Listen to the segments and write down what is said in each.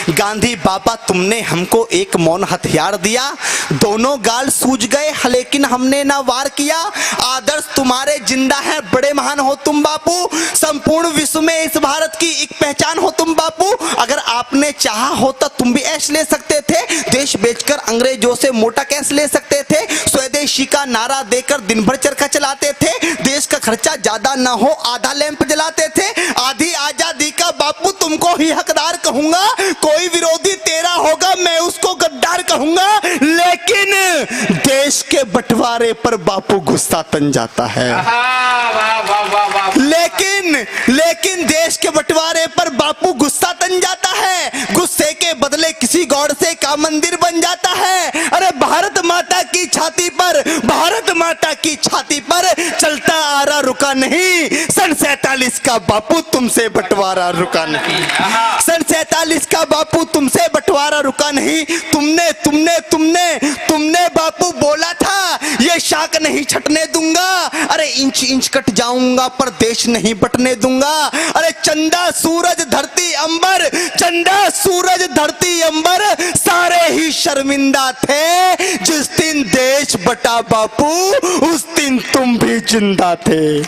गांधी बाबा तुमने हमको एक मौन हथियार दिया, दोनों गाल सूज गए लेकिन हमने ना वार किया। आदर्श तुम्हारे जिंदा है, बड़े महान हो तुम बापू, संपूर्ण विश्व में इस भारत की एक पहचान हो तुम बापू। अगर आपने चाहा होता तुम भी ऐश ले सकते थे, देश बेचकर अंग्रेजों से मोटा कैश ले सकते थे, स्वदेशी का नारा देकर दिन भर चरखा चलाते थे, देश का खर्चा ज्यादा ना हो आधा लैंप जलाते थे। आधी आजादी का बापू तुमको ही हकदार कहूंगा, कोई विरोधी तेरा होगा मैं उसको गद्दार कहूंगा। लेकिन देश के बंटवारे पर बापू गुस्सा तन जाता है। लेकिन देश के बंटवारे पर बापू गुस्सा तन जाता है, गुस्से के बदले किसी गौड़ से का मंदिर बन जाता है। अरे भारत माता की छाती पर, भारत माता की छाती पर चलता आ रहा रुका नहीं, सन 47 का बापू तुमसे बंटवारा रुका नहीं, सन 47 का बापू तुमसे बंटवारा रुका नहीं। तुमने तुमने तुमने तुमने बापू बोला था ये शाख नहीं छटने दूंगा, अरे इंच इंच कट जाऊंगा पर देश नहीं बटने दूंगा। अरे चंदा सूरज धरती अंबर, चंदा सूरज धरती अंबर सारे ही शर्मिंदा थे, जिस दिन देश बटा बापू उस दिन तुम भी जिंदा थे।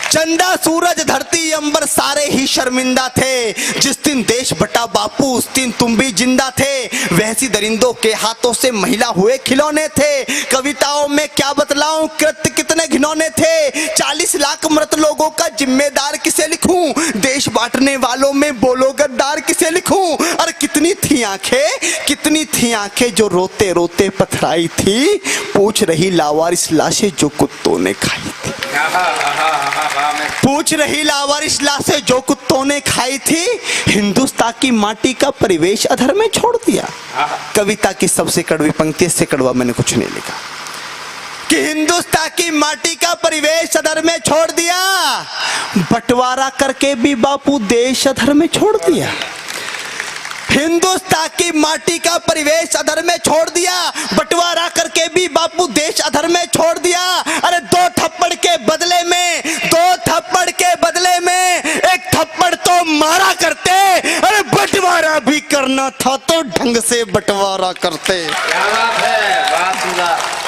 चंदा सूरज धरती अंबर सारे ही शर्मिंदा थे, जिस दिन देश बटा बापू उस दिन तुम भी जिंदा थे। वैसी दरिंदों के हाथों से महिला हुए खिलौने थे, कविताओं में क्या बतलाऊं कृत्य कितने घिनौने थे। 40 लाख मृत लोगों का जिम्मेदार किसे लिखूं, देश बांटने वालों में बोलो गद्दार किसे लिखूं। और कितनी थी आंखें जो रोते रोते पथराई थी, पूछ रही लावारिस लाशें जो कुत्तों ने खाई थी, पूछ रही लावारिस लाशें जो कुत्तों ने खाई थी। हिंदुस्तान की माटी का परिवेश अधर में छोड़ दिया। कविता की सबसे कड़वी पंक्ति से कड़वा मैंने कुछ नहीं लिखा कि हिंदुस्तान की माटी का परिवेश अधर में छोड़ दिया, बंटवारा करके भी बापू देश अधर में छोड़ दिया। हिंदुस्तान की माटी का परिवेश अधर में छोड़ दिया, बंटवारा करके भी बापू देश अधर में छोड़ दिया। अरे दो थप्पड़ के बदले में एक थप्पड़ तो मारा करते, अरे बंटवारा भी करना था तो ढंग से बंटवारा करते। क्या बात है, बात